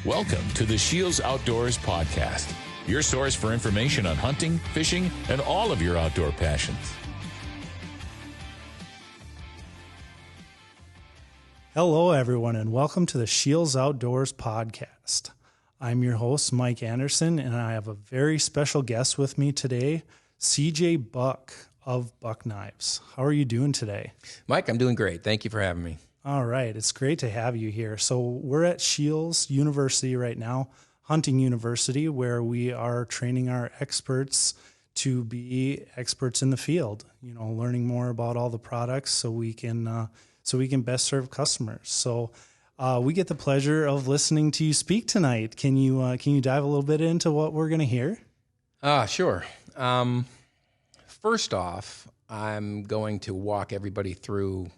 Welcome to the SCHEELS Outdoors Podcast, your source for information on hunting, fishing, and all of your outdoor passions. Hello, everyone, and welcome to the SCHEELS Outdoors Podcast. I'm your host, Mike Anderson, and I have a very special guest with me today, CJ Buck of Buck Knives. How are you doing today? Mike, I'm doing great. Thank you for having me. All right. It's great to have you here. So we're at SCHEELS University right now, Hunting University, where we are training our experts to be experts in the field, learning more about all the products so we can best serve customers. So we get the pleasure of listening to you speak tonight. Can you dive a little bit into what we're going to hear? Sure. First off, I'm going to walk everybody through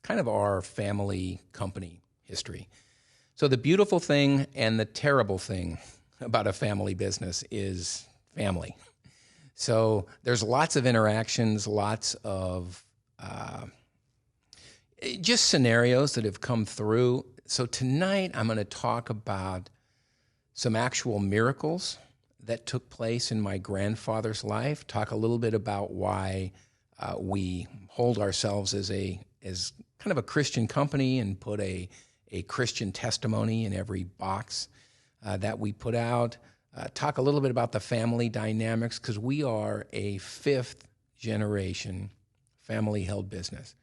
kind of our family company history. So the beautiful thing and the terrible thing about a family business is family. So there's lots of interactions, lots of just scenarios that have come through. So tonight I'm going to talk about some actual miracles that took place in my grandfather's life, talk a little bit about why we hold ourselves as kind of a Christian company and put a Christian testimony in every box that we put out. Talk a little bit about the family dynamics, because we are a fifth generation family-held business.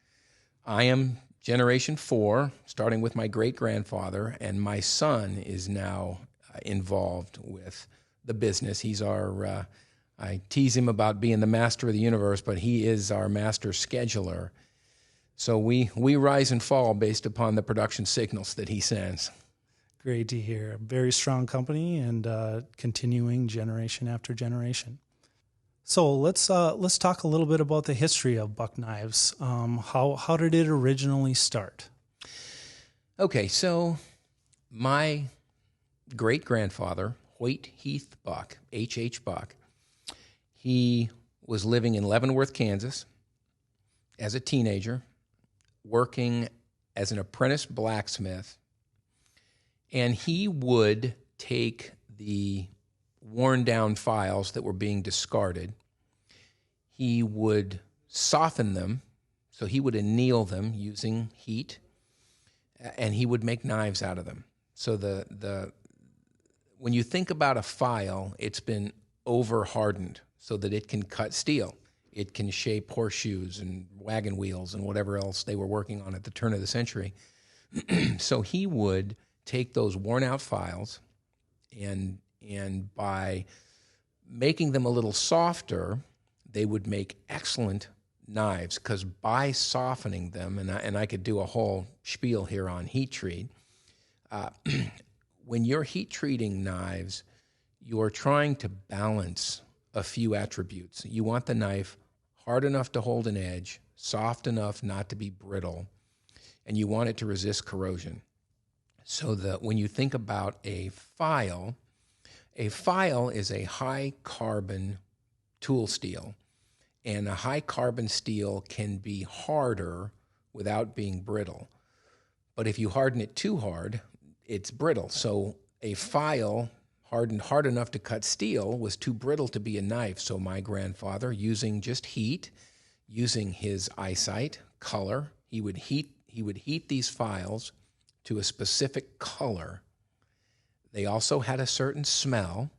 I am generation 4, starting with my great-grandfather, and my son is now involved with the business. He's our, I tease him about being the master of the universe, but he is our master scheduler. So we rise and fall based upon the production signals that he sends. Great to hear. Very strong company and continuing generation after generation. So let's talk a little bit about the history of Buck Knives. How did it originally start? Okay, so my great-grandfather, Hoyt Heath Buck, H.H. Buck, he was living in Leavenworth, Kansas as a teenager, working as an apprentice blacksmith, and he would take the worn-down files that were being discarded. He would soften them, so he would anneal them using heat, and he would make knives out of them. So when you think about a file, it's been over-hardened so that it can cut steel. It can shape horseshoes and wagon wheels and whatever else they were working on at the turn of the century. So he would take those worn-out files and by making them a little softer, they would make excellent knives, because by softening them, and I could do a whole spiel here on heat treat, when you're heat treating knives, you're trying to balance a few attributes. You want the knife hard enough to hold an edge, soft enough not to be brittle, and you want it to resist corrosion. So that when you think about a file is a high carbon tool steel, and a high carbon steel can be harder without being brittle. But if you harden it too hard, it's brittle. So a file hardened hard enough to cut steel was too brittle to be a knife. So my grandfather, using just heat, using his eyesight, color, he would heat these files to a specific color. They also had a certain smell.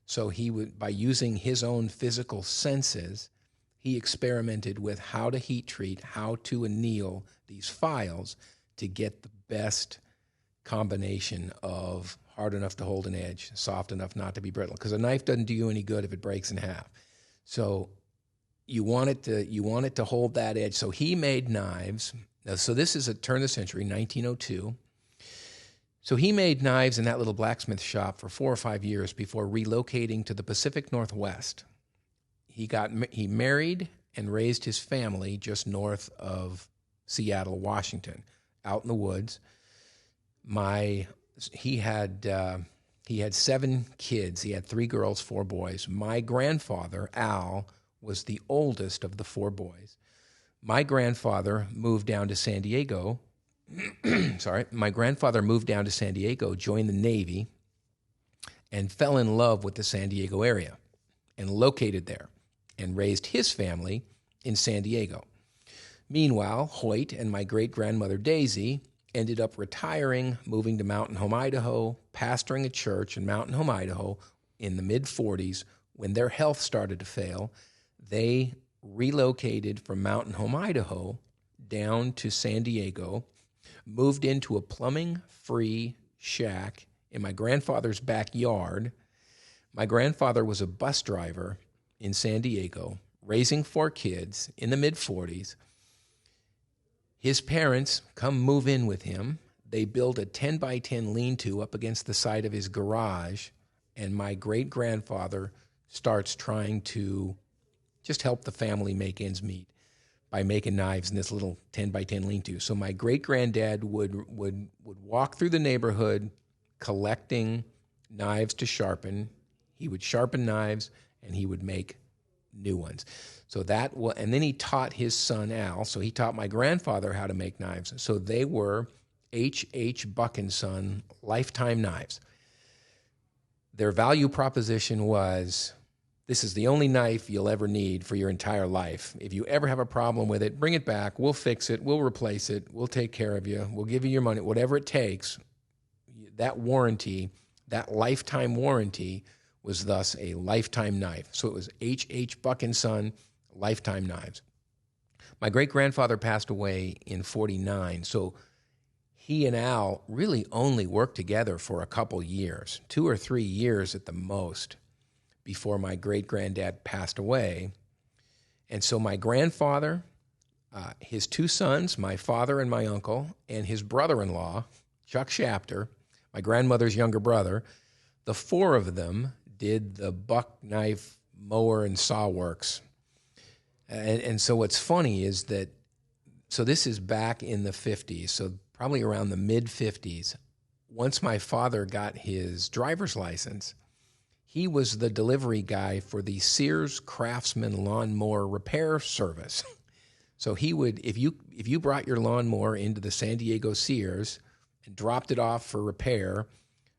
So he would, by using his own physical senses, he experimented with how to heat treat, how to anneal these files to get the best combination of hard enough to hold an edge, soft enough not to be brittle, because a knife doesn't do you any good if it breaks in half. So you want it to hold that edge. So he made knives. Now, so this is a turn of the century, 1902. So he made knives in that little blacksmith shop for 4 or 5 years before relocating to the Pacific Northwest. He married and raised his family just north of Seattle, Washington, out in the woods. He had 7 kids. He had 3 girls, 4 boys. My grandfather, Al, was the oldest of the 4 boys. My grandfather moved down to San Diego my grandfather moved down to San Diego, joined the Navy, and fell in love with the San Diego area and located there and raised his family in San Diego. Meanwhile, Hoyt and my great-grandmother Daisy ended up retiring, moving to Mountain Home, Idaho, pastoring a church in Mountain Home, Idaho in the mid-40s. When their health started to fail, they relocated from Mountain Home, Idaho down to San Diego, moved into a plumbing-free shack in my grandfather's backyard. My grandfather was a bus driver in San Diego, raising 4 kids in the mid-40s. His parents come move in with him. They build a 10-by-10 lean-to up against the side of his garage, and my great-grandfather starts trying to just help the family make ends meet by making knives in this little 10-by-10 lean-to. So my great-granddad would walk through the neighborhood collecting knives to sharpen. He would sharpen knives, and he would make new ones. So and then he taught his son Al. So he taught my grandfather how to make knives. So they were H. Buck & Son lifetime knives. Their value proposition was, this is the only knife you'll ever need for your entire life. If you ever have a problem with it, bring it back. We'll fix it. We'll replace it. We'll take care of you. We'll give you your money, whatever it takes. That warranty, that lifetime warranty, was thus a lifetime knife. So it was H. Buck & Son lifetime knives. My great-grandfather passed away in 49, so he and Al really only worked together for a couple years, 2 or 3 years at the most, before my great-granddad passed away. And so my grandfather, his 2 sons, my father and my uncle, and his brother-in-law, Chuck Shapter, my grandmother's younger brother, the 4 of them did the buck knife mower and saw works. And so what's funny is that, so this is back in the 50s, so probably around the mid-50s. Once my father got his driver's license, he was the delivery guy for the Sears Craftsman lawnmower repair service. So he would, if you brought your lawnmower into the San Diego Sears and dropped it off for repair,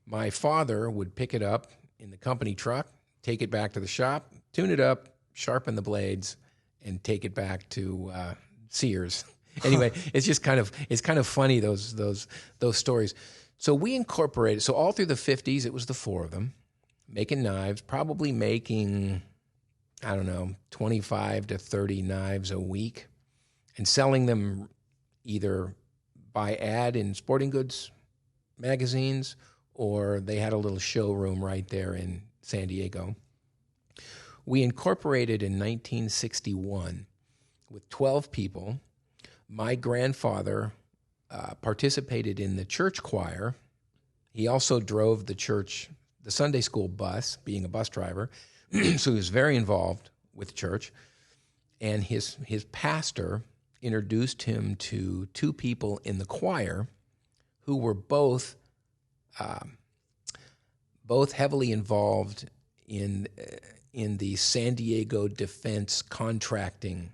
my father would pick it up in the company truck, take it back to the shop, tune it up, sharpen the blades, and take it back to Sears. Anyway, it's kind of funny, those stories. So we incorporated, so all through the 50s, it was the 4 of them, making knives, probably making, 25 to 30 knives a week, and selling them either by ad in sporting goods magazines, or they had a little showroom right there in San Diego. We incorporated in 1961 with 12 people. My grandfather participated in the church choir. He also drove the Sunday school bus, being a bus driver. So he was very involved with church. And his pastor introduced him to 2 people in the choir who were both heavily involved in the San Diego defense contracting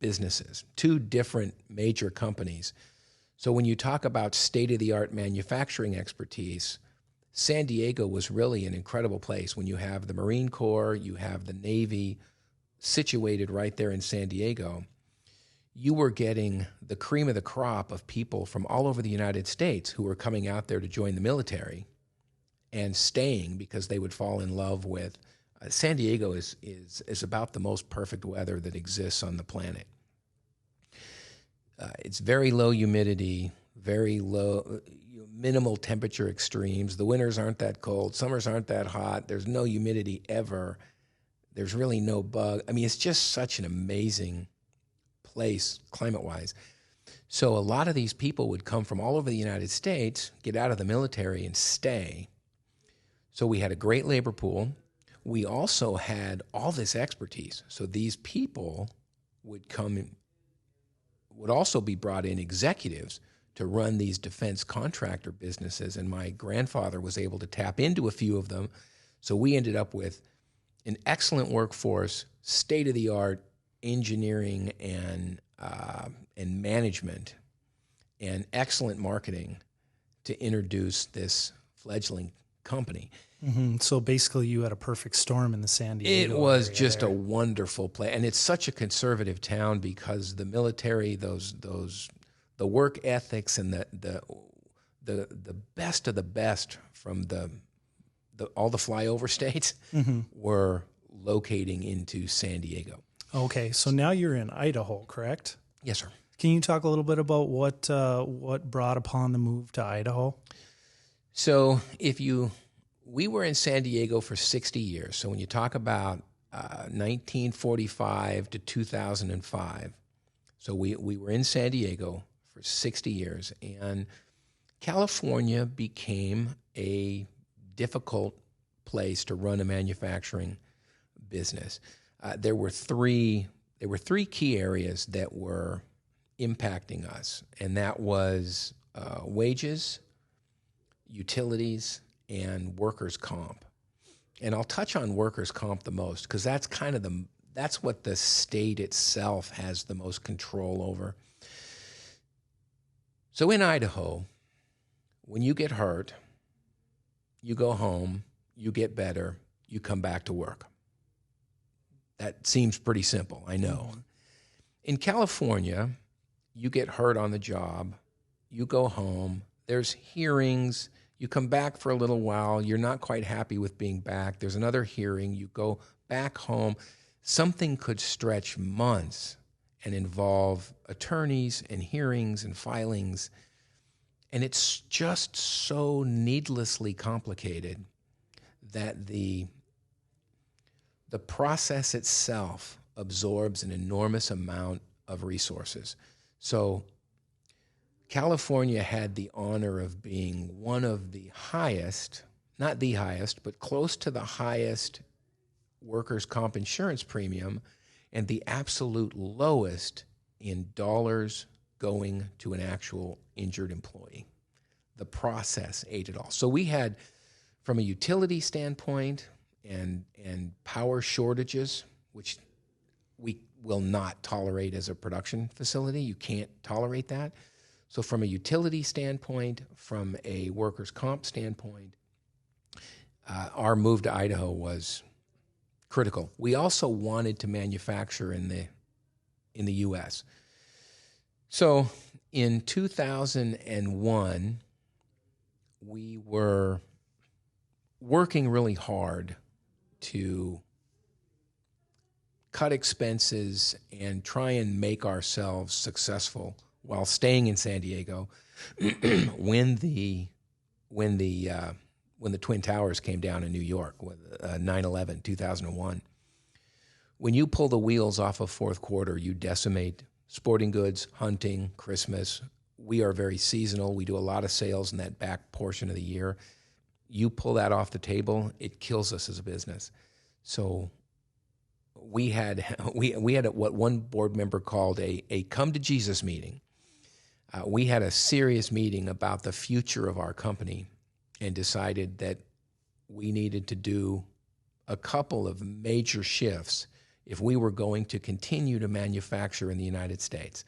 businesses, 2 different major companies. So when you talk about state-of-the-art manufacturing expertise, San Diego was really an incredible place. When you have the Marine Corps, you have the Navy situated right there in San Diego, you were getting the cream of the crop of people from all over the United States who were coming out there to join the military and staying because they would fall in love with San Diego is about the most perfect weather that exists on the planet. It's very low humidity, very low, minimal temperature extremes. The winters aren't that cold. Summers aren't that hot. There's no humidity ever. There's really no bug. I mean, it's just such an amazing place climate-wise. So a lot of these people would come from all over the United States, get out of the military, and stay. So we had a great labor pool. We also had all this expertise. So these people would also be brought in, executives, to run these defense contractor businesses, and my grandfather was able to tap into a few of them. So we ended up with an excellent workforce, state-of-the-art engineering and management and excellent marketing to introduce this fledgling company. So basically you had a perfect storm in the San Diego It was area just there. a wonderful place. And it's such a conservative town because the military, the work ethics and the best of the best from all the flyover states were locating into San Diego. Okay, so now you're in Idaho, correct? Yes, sir. Can you talk a little bit about what brought upon the move to Idaho? So we were in San Diego for 60 years. So when you talk about 1945 to 2005, so we were in San Diego for 60 years, and California became a difficult place to run a manufacturing business. There were three key areas that were impacting us, and that was wages, utilities, and workers' comp. And I'll touch on workers' comp the most because that's what the state itself has the most control over. So in Idaho, when you get hurt, you go home, you get better, you come back to work. That seems pretty simple, I know. In California, you get hurt on the job, you go home, there's hearings, you come back for a little while, you're not quite happy with being back, there's another hearing, you go back home. Something could stretch months and involve attorneys and hearings and filings, and it's just so needlessly complicated that the process itself absorbs an enormous amount of resources. So California had the honor of being one of the highest, not the highest, but close to the highest workers' comp insurance premium and the absolute lowest in dollars going to an actual injured employee. The process ate it all. So we had, from a utility standpoint and power shortages, which we will not tolerate as a production facility. You can't tolerate that. So from a utility standpoint, from a workers' comp standpoint, our move to Idaho was critical. We also wanted to manufacture in the U.S. So in 2001, we were working really hard to cut expenses and try and make ourselves successful while staying in San Diego when the Twin Towers came down in New York with 9/11, 2001. When you pull the wheels off of fourth quarter, you decimate sporting goods, hunting, Christmas. We are very seasonal. We do a lot of sales in that back portion of the year. You pull that off the table, it kills us as a business. So we had what one board member called a come to Jesus meeting. We had a serious meeting about the future of our company and decided that we needed to do a couple of major shifts if we were going to continue to manufacture in the United States.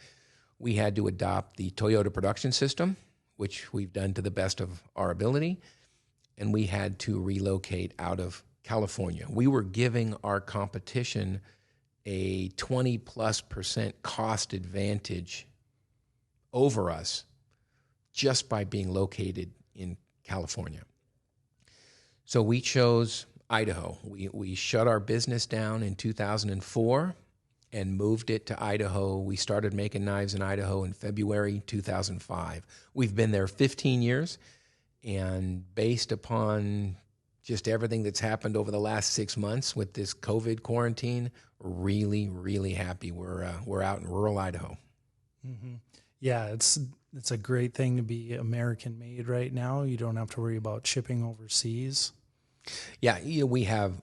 We had to adopt the Toyota production system, which we've done to the best of our ability, and we had to relocate out of California. We were giving our competition a 20+% cost advantage over us just by being located in California. So we chose Idaho. We shut our business down in 2004 and moved it to Idaho. We started making knives in Idaho in February 2005. We've been there 15 years, and based upon just everything that's happened over the last 6 months with this COVID quarantine, really, really happy we're out in rural Idaho. Mm-hmm. Yeah, it's a great thing to be American made right now. You don't have to worry about shipping overseas. Yeah, we have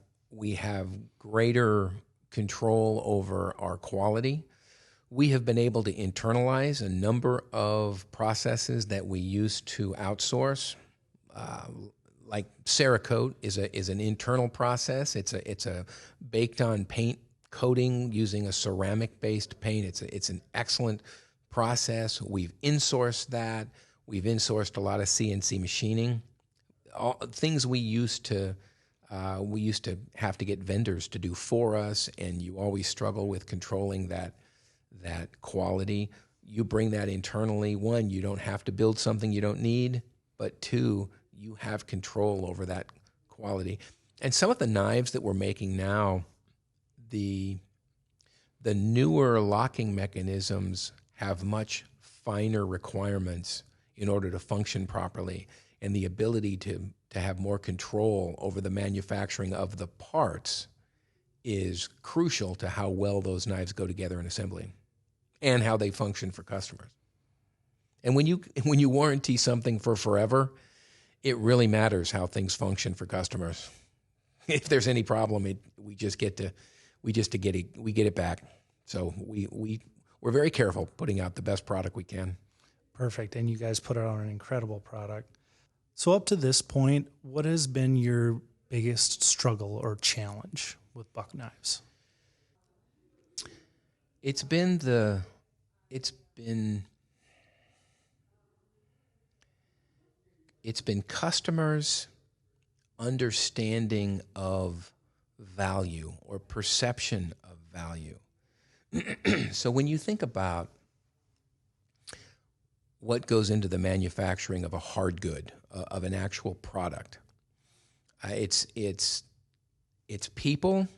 greater control over our quality. We have been able to internalize a number of processes that we used to outsource. Like Cerakote is an internal process. It's a baked on paint coating using a ceramic based paint. It's an excellent process. We've insourced that. We've insourced a lot of CNC machining. All things we used to have to get vendors to do for us, and you always struggle with controlling that quality. You bring that internally. One, you don't have to build something you don't need, but two, you have control over that quality. And some of the knives that we're making now, the newer locking mechanisms have much finer requirements in order to function properly, and the ability to have more control over the manufacturing of the parts is crucial to how well those knives go together in assembly and how they function for customers. And when you warranty something for forever, it really matters how things function for customers. If there's any problem, we get it back. So we're very careful putting out the best product we can. Perfect. And you guys put out an incredible product. So up to this point, what has been your biggest struggle or challenge with buck knives? It's been customers' understanding of value or perception of value. So when you think about what goes into the manufacturing of a hard good, of an actual product, it's people,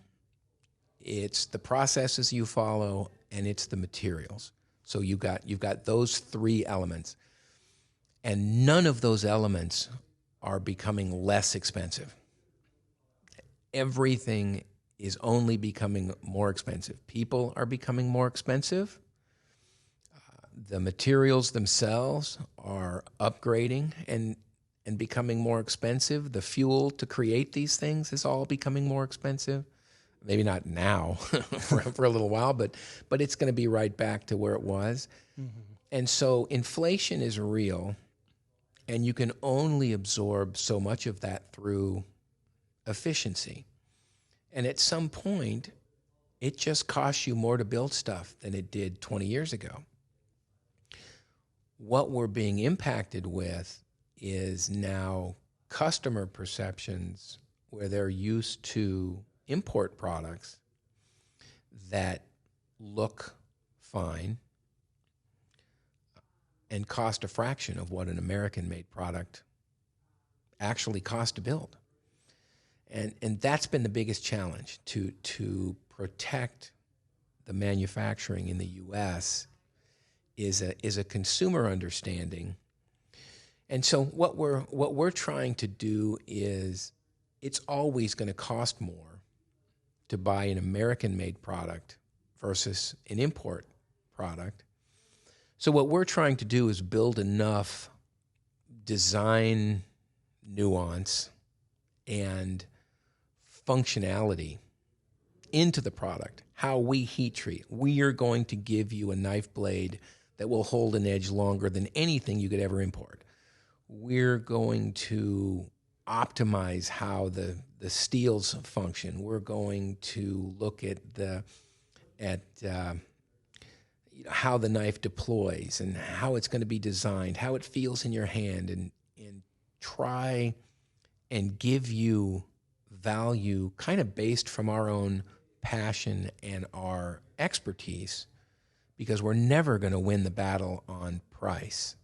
it's the processes you follow, and it's the materials. So you've got those three elements, and none of those elements are becoming less expensive. Everything is only becoming more expensive. People are becoming more expensive. The materials themselves are upgrading and becoming more expensive. The fuel to create these things is all becoming more expensive. Maybe not now for a little while, but it's going to be right back to where it was. Mm-hmm. And so inflation is real, and you can only absorb so much of that through efficiency. And at some point, it just costs you more to build stuff than it did 20 years ago. What we're being impacted with is now customer perceptions where they're used to import products that look fine and cost a fraction of what an American-made product actually costs to build. And that's been the biggest challenge, to protect the manufacturing in the U.S. is a consumer understanding. And so what we're trying to do is, it's always going to cost more to buy an American-made product versus an import product. So what we're trying to do is build enough design nuance and functionality into the product, how we heat treat. We are going to give you a knife blade that will hold an edge longer than anything you could ever import. We're going to optimize how the steels function. We're going to look at how the knife deploys and how it's going to be designed, how it feels in your hand, and try and give you value kind of based from our own passion and our expertise, because we're never going to win the battle on price.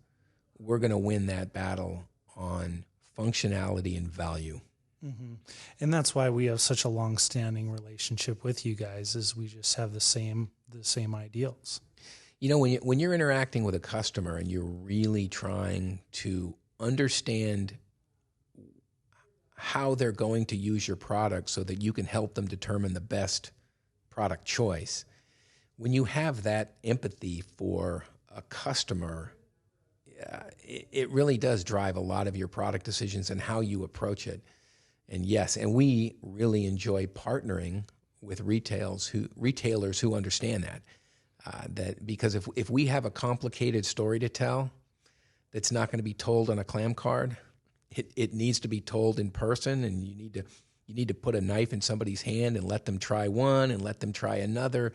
We're going to win that battle on functionality and value. Mm-hmm. And that's why we have such a long-standing relationship with you guys, is we just have the same ideals. You know, when you're interacting with a customer and you're really trying to understand how they're going to use your product so that you can help them determine the best product choice, when you have that empathy for a customer, it really does drive a lot of your product decisions and how you approach it. And yes, and we really enjoy partnering with retailers who understand that. Because if we have a complicated story to tell that's not going to be told on a clam card, it needs to be told in person, and you need to put a knife in somebody's hand and let them try one and let them try another.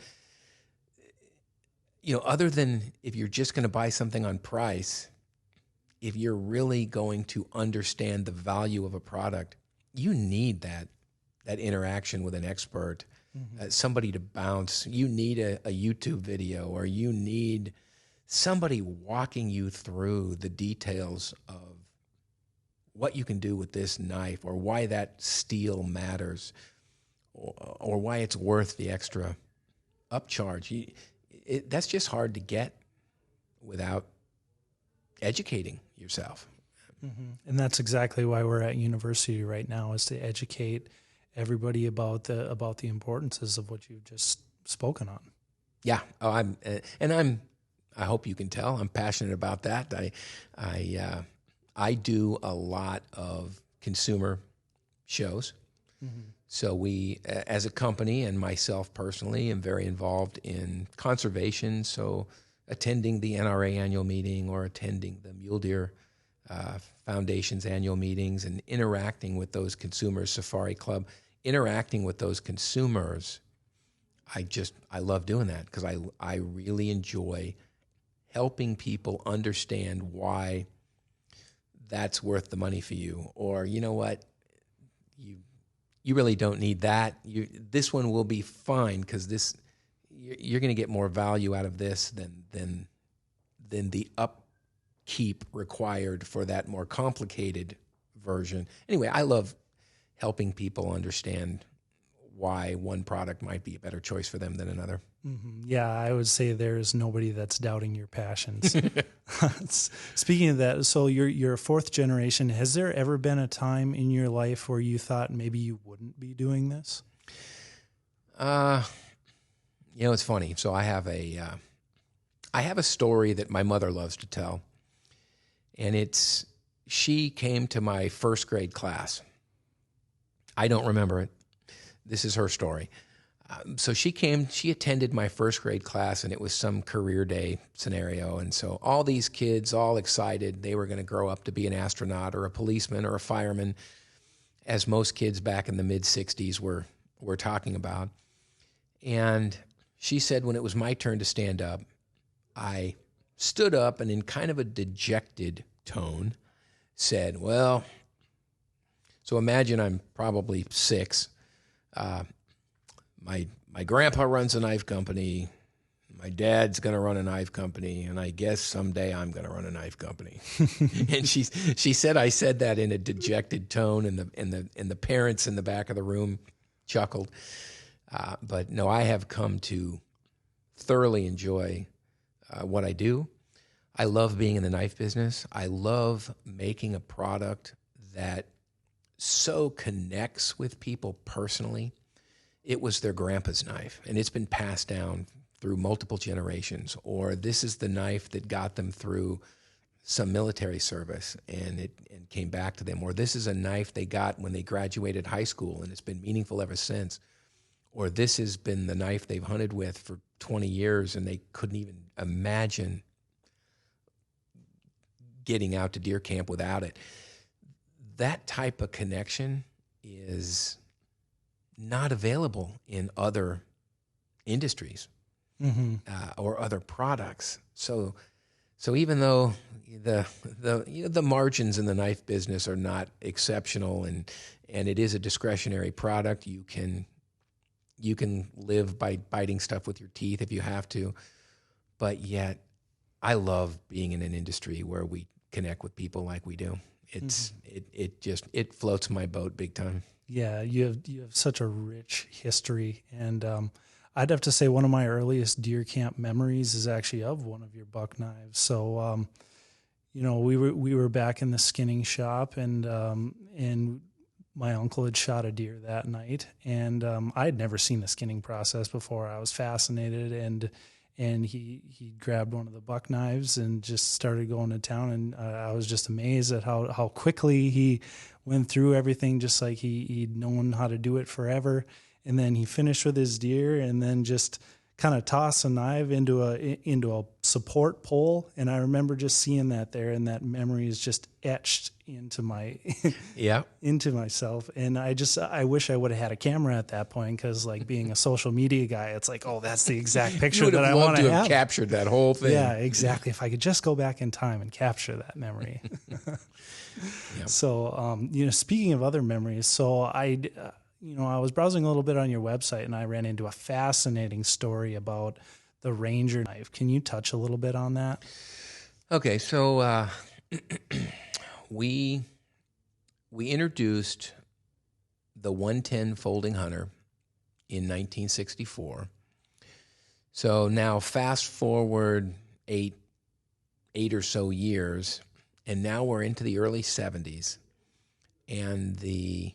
other than if you're just going to buy something on price, if you're really going to understand the value of a product, you need that interaction with an expert, somebody to bounce. You need a YouTube video, or you need somebody walking you through the details of what you can do with this knife, or why that steel matters, or why it's worth the extra upcharge. That's just hard to get without educating yourself. And that's exactly why we're at university right now, is to educate everybody about the importances of what you've just spoken on. Yeah. I hope you can tell I'm passionate about that. I do a lot of consumer shows. So we, as a company, and myself personally, am very involved in conservation. So attending the NRA annual meeting, or attending the Mule Deer Foundation's annual meetings, and interacting with those consumers, Safari Club, interacting with those consumers. I love doing that, because I really enjoy helping people understand why that's worth the money for you. Or, you know what, you really don't need that. This one will be fine, because you're going to get more value out of this than the upkeep required for that more complicated version. Anyway, I love helping people understand why one product might be a better choice for them than another. Yeah, I would say there's nobody that's doubting your passions. Speaking of that, so you're a fourth generation. Has there ever been a time in your life where you thought maybe you wouldn't be doing this? It's funny. So I have a story that my mother loves to tell, and she came to my first grade class. I don't remember it. This is her story. So she attended my first grade class, and it was some career day scenario. And so all these kids, all excited, they were going to grow up to be an astronaut or a policeman or a fireman, as most kids back in the mid-'60s were talking about. And she said, when it was my turn to stand up, I stood up and, in kind of a dejected tone, said, well, so imagine I'm probably 6. My grandpa runs a knife company. My dad's going to run a knife company, and I guess someday I'm going to run a knife company. And she said I said that in a dejected tone, and the parents in the back of the room chuckled. But no, I have come to thoroughly enjoy what I do. I love being in the knife business. I love making a product that so connects with people personally. It was their grandpa's knife, and it's been passed down through multiple generations. Or this is the knife that got them through some military service, and came back to them. Or this is a knife they got when they graduated high school, and it's been meaningful ever since. Or this has been the knife they've hunted with for 20 years, and they couldn't even imagine getting out to deer camp without it. That type of connection is not available in other industries or other products. So even though the margins in the knife business are not exceptional, and it is a discretionary product, you can live by biting stuff with your teeth if you have to. But yet, I love being in an industry where we connect with people like we do. It floats my boat big time. Yeah, you have such a rich history, and I'd have to say one of my earliest deer camp memories is actually of one of your buck knives. So, we were back in the skinning shop, and my uncle had shot a deer that night, and I had never seen the skinning process before. I was fascinated, and he grabbed one of the buck knives and just started going to town, and I was just amazed at how quickly he went through everything, just like he'd known how to do it forever. And then he finished with his deer, and then just kind of toss a knife into a support pole. And I remember just seeing that there, and that memory is just etched into my into myself. And I wish I would have had a camera at that point, because like being a social media guy, it's like, oh, that's the exact picture that I want to have. Captured that whole thing. Yeah, exactly. If I could just go back in time and capture that memory. Yep. So, speaking of other memories, so I was browsing a little bit on your website, and I ran into a fascinating story about the Ranger knife. Can you touch a little bit on that? Okay, so we introduced the 110 folding hunter in 1964. So now fast forward eight or so years, and now we're into the early 70s, and the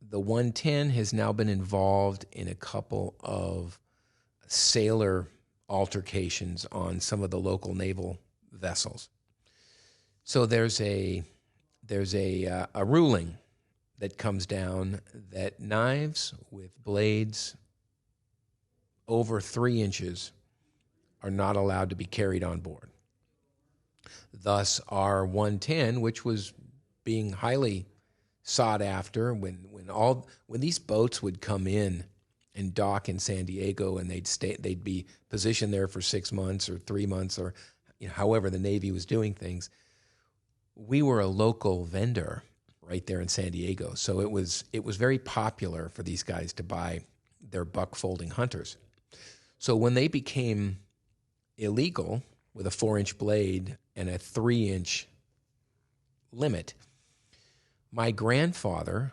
110 has now been involved in a couple of sailor altercations on some of the local naval vessels. So there's a ruling that comes down that knives with blades over 3 inches are not allowed to be carried on board. Thus, our 110, which was being highly sought after, when these boats would come in and dock in San Diego, and they'd be positioned there for 6 months or 3 months, or however the Navy was doing things. We were a local vendor right there in San Diego, so it was very popular for these guys to buy their buck folding hunters. So when they became illegal with a 4-inch blade and a 3-inch limit, my grandfather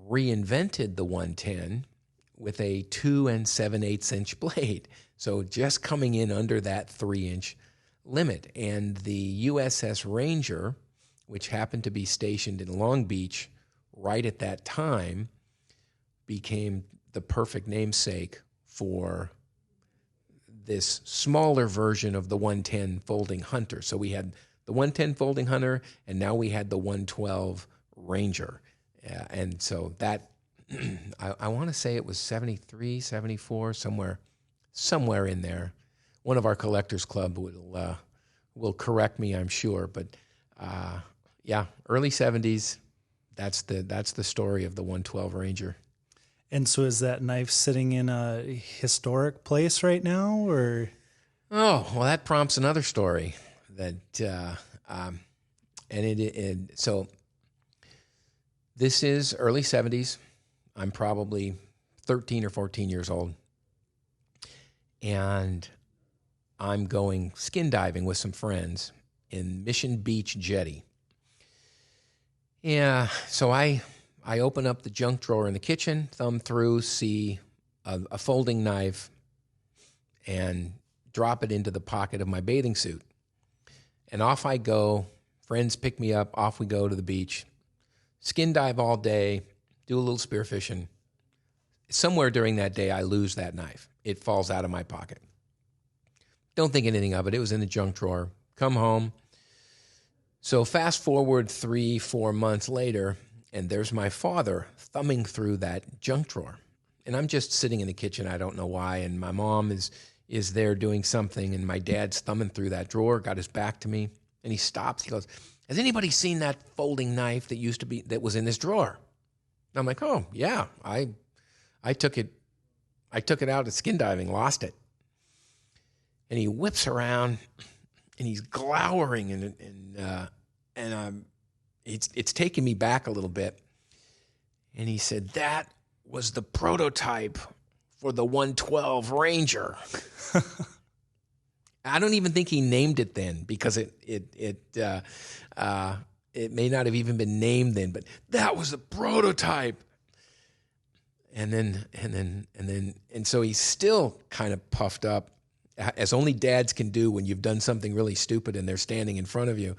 reinvented the 110 with a 2 7/8 inch blade. So just coming in under that 3-inch limit. And the USS Ranger, which happened to be stationed in Long Beach right at that time, became the perfect namesake for this smaller version of the 110 folding hunter. So we had the 110 folding hunter, and now we had the 112 Ranger. And so that, I want to say it was 73, 74, somewhere in there. One of our collectors club will correct me, I'm sure. But early 70s, that's the story of the 112 Ranger. And so is that knife sitting in a historic place right now, or? Oh, well, that prompts another story. So this is early 70s. I'm probably 13 or 14 years old. And I'm going skin diving with some friends in Mission Beach Jetty. Yeah, so I open up the junk drawer in the kitchen, thumb through, see a folding knife, and drop it into the pocket of my bathing suit. And off I go. Friends pick me up. Off we go to the beach. Skin dive all day, do a little spearfishing. Somewhere during that day, I lose that knife. It falls out of my pocket. Don't think anything of it. It was in the junk drawer. Come home. So fast forward 3-4 months later, and there's my father thumbing through that junk drawer. And I'm just sitting in the kitchen. I don't know why. And my mom is there doing something, and my dad's thumbing through that drawer, got his back to me, and he stops. He goes, "Has anybody seen that folding knife that was in this drawer?" And I'm like, "Oh, yeah, I took it out at skin diving, lost it." And he whips around, and he's glowering, and it's taking me back a little bit. And he said, "That was the prototype for the 112 Ranger." I don't even think he named it then, because it may not have even been named then, but that was the prototype. And so he's still kind of puffed up, as only dads can do when you've done something really stupid and they're standing in front of you.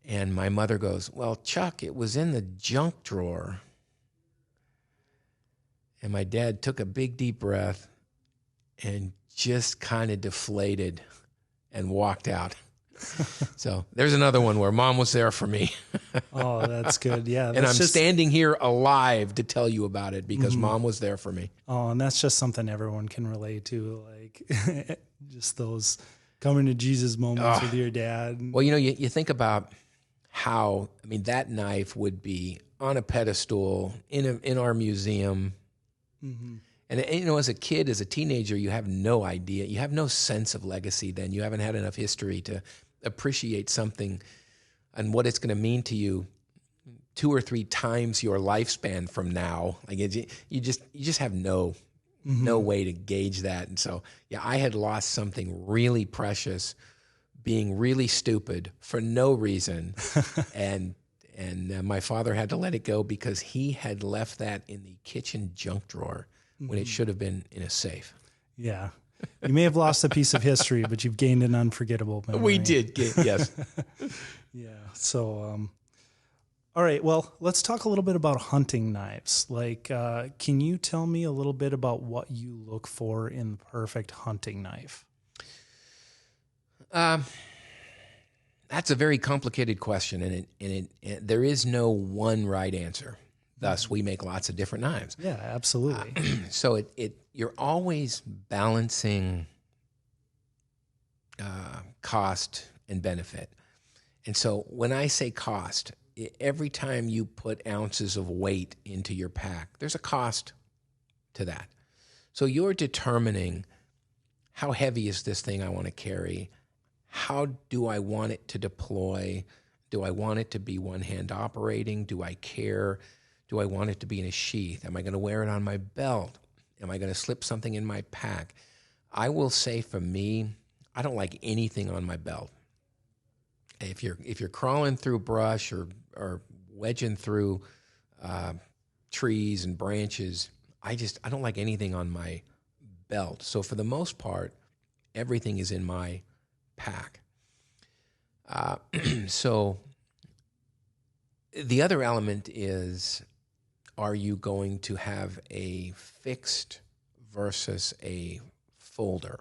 And my mother goes, "Well, Chuck, it was in the junk drawer." And my dad took a big, deep breath and just kind of deflated and walked out. So there's another one where mom was there for me. Oh, that's good. Yeah. And I'm standing here alive to tell you about it because mom was there for me. Oh, and that's just something everyone can relate to. Like just those coming to Jesus moments with your dad. Well, you think about how, that knife would be on a pedestal in our museum. Mm-hmm. And, as a kid, as a teenager, you have no idea. You have no sense of legacy then. You haven't had enough history to appreciate something and what it's going to mean to you 2 or 3 times your lifespan from now. Like you just have no way to gauge that. And so, I had lost something really precious, being really stupid for no reason, and my father had to let it go because he had left that in the kitchen junk drawer when it should have been in a safe. Yeah. You may have lost a piece of history, but you've gained an unforgettable memory. We did, yes. Yeah. So, all right. Well, let's talk a little bit about hunting knives. Like, can you tell me a little bit about what you look for in the perfect hunting knife? That's a very complicated question, and there is no one right answer. Thus, we make lots of different knives. Yeah, absolutely. So you're always balancing cost and benefit. And so when I say cost, every time you put ounces of weight into your pack, there's a cost to that. So you're determining how heavy is this thing I want to carry? How do I want it to deploy? Do I want it to be one-hand operating? Do I care? Do I want it to be in a sheath? Am I going to wear it on my belt? Am I going to slip something in my pack? I will say for me, I don't like anything on my belt. If you're crawling through brush or wedging through trees and branches, I don't like anything on my belt. So for the most part, everything is in my pack. So the other element is, are you going to have a fixed versus a folder?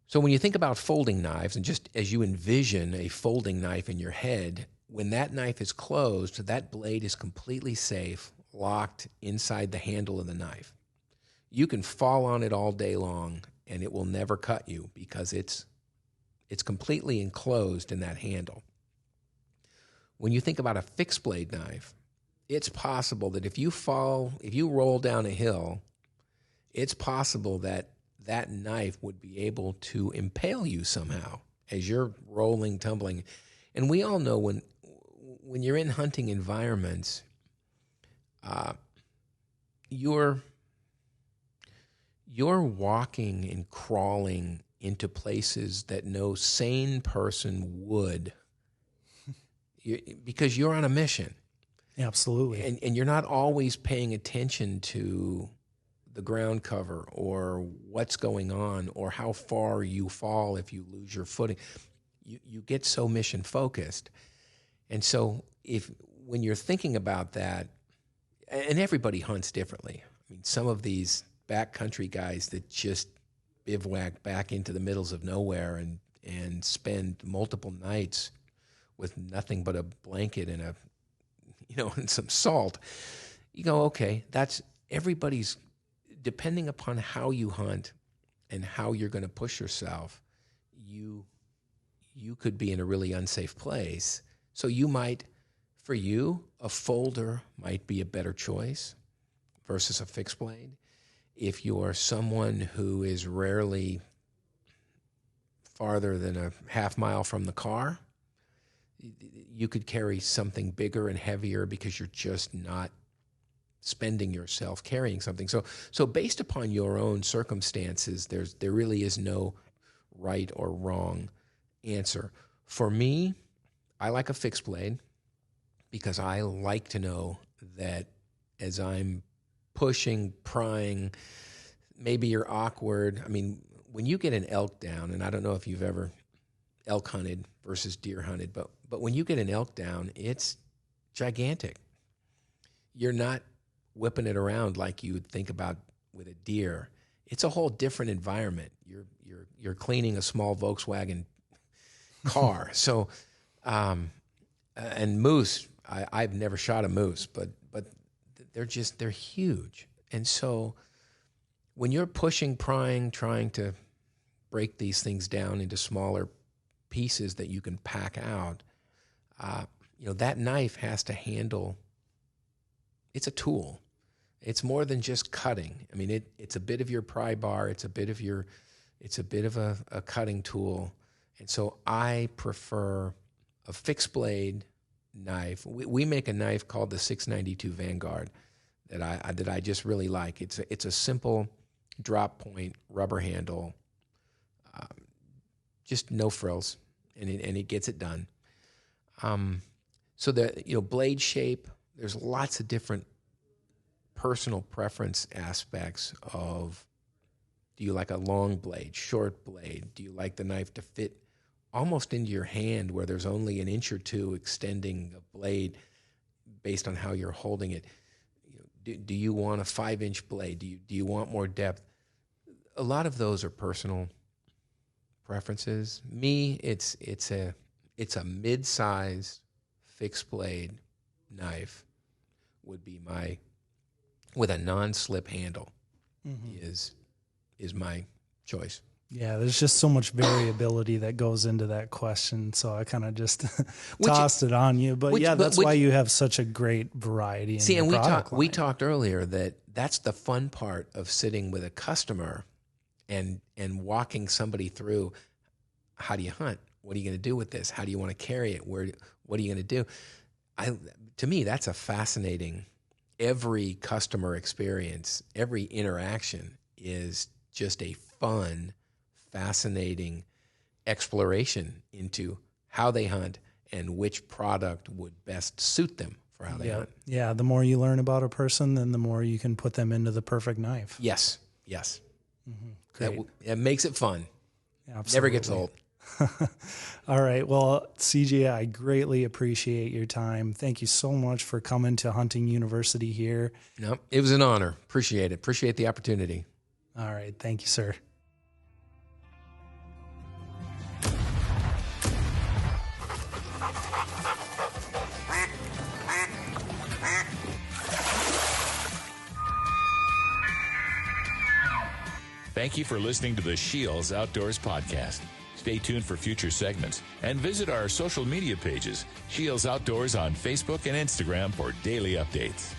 So when you think about folding knives, and just as you envision a folding knife in your head, when that knife is closed, that blade is completely safe, locked inside the handle of the knife. You can fall on it all day long, and it will never cut you because it's completely enclosed in that handle. When you think about a fixed blade knife, it's possible that if you roll down a hill, it's possible that that knife would be able to impale you somehow as you're rolling, tumbling. And we all know when you're in hunting environments, you're walking and crawling into places that no sane person would, because you're on a mission. Absolutely. And you're not always paying attention to the ground cover or what's going on or how far you fall if you lose your footing. You get so mission focused. And so when you're thinking about that, and everybody hunts differently. I mean, some of these backcountry guys that just bivouac back into the middles of nowhere and spend multiple nights with nothing but a blanket and and some salt, you go, okay, that's everybody's, depending upon how you hunt and how you're going to push yourself, you could be in a really unsafe place. So for you, a folder might be a better choice versus a fixed blade. If you're someone who is rarely farther than a half mile from the car, you could carry something bigger and heavier because you're just not spending yourself carrying something. So based upon your own circumstances, there really is no right or wrong answer. For me, I like a fixed blade because I like to know that as I'm pushing, prying, maybe you're awkward. I mean, when you get an elk down, and I don't know if you've ever elk hunted versus deer hunted, but when you get an elk down, it's gigantic. You're not whipping it around like you would think about with a deer. It's a whole different environment. You're cleaning a small Volkswagen, car. So, and moose, I've never shot a moose, but they're huge. And so when you're pushing, prying, trying to break these things down into smaller pieces that you can pack out, that knife has to handle, it's a tool. It's more than just cutting. I mean, it's a bit of your pry bar. It's a bit of a cutting tool. And so I prefer a fixed blade knife. We make a knife called the 692 Vanguard that I just really like. It's a simple drop point rubber handle, just no frills, and it gets it done. So the blade shape, there's lots of different personal preference aspects of, do you like a long blade, short blade? Do you like the knife to fit almost into your hand where there's only an inch or two extending a blade based on how you're holding it? Do you want a 5-inch blade? Do you want more depth? A lot of those are personal preferences. Me, it's a mid-size fixed blade knife would be my, with a non-slip handle, is my choice. Yeah, there's just so much variability that goes into that question, so I kind of just tossed it on you. But that's why you have such a great variety. See, and we talked earlier that's the fun part of sitting with a customer and walking somebody through, how do you hunt? What are you going to do with this? How do you want to carry it? What are you going to do? To me, that's a fascinating. Every customer experience, every interaction is just a fun, fascinating exploration into how they hunt and which product would best suit them for how they hunt. Yeah, the more you learn about a person, then the more you can put them into the perfect knife. Yes. Great. That makes it fun. Absolutely. Never gets old. All right. Well, CJ, I greatly appreciate your time. Thank you so much for coming to Hunting University here. No, it was an honor. Appreciate it. Appreciate the opportunity. All right. Thank you, sir. Thank you for listening to the SCHEELS Outdoors Podcast. Stay tuned for future segments and visit our social media pages, SCHEELS Outdoors on Facebook and Instagram, for daily updates.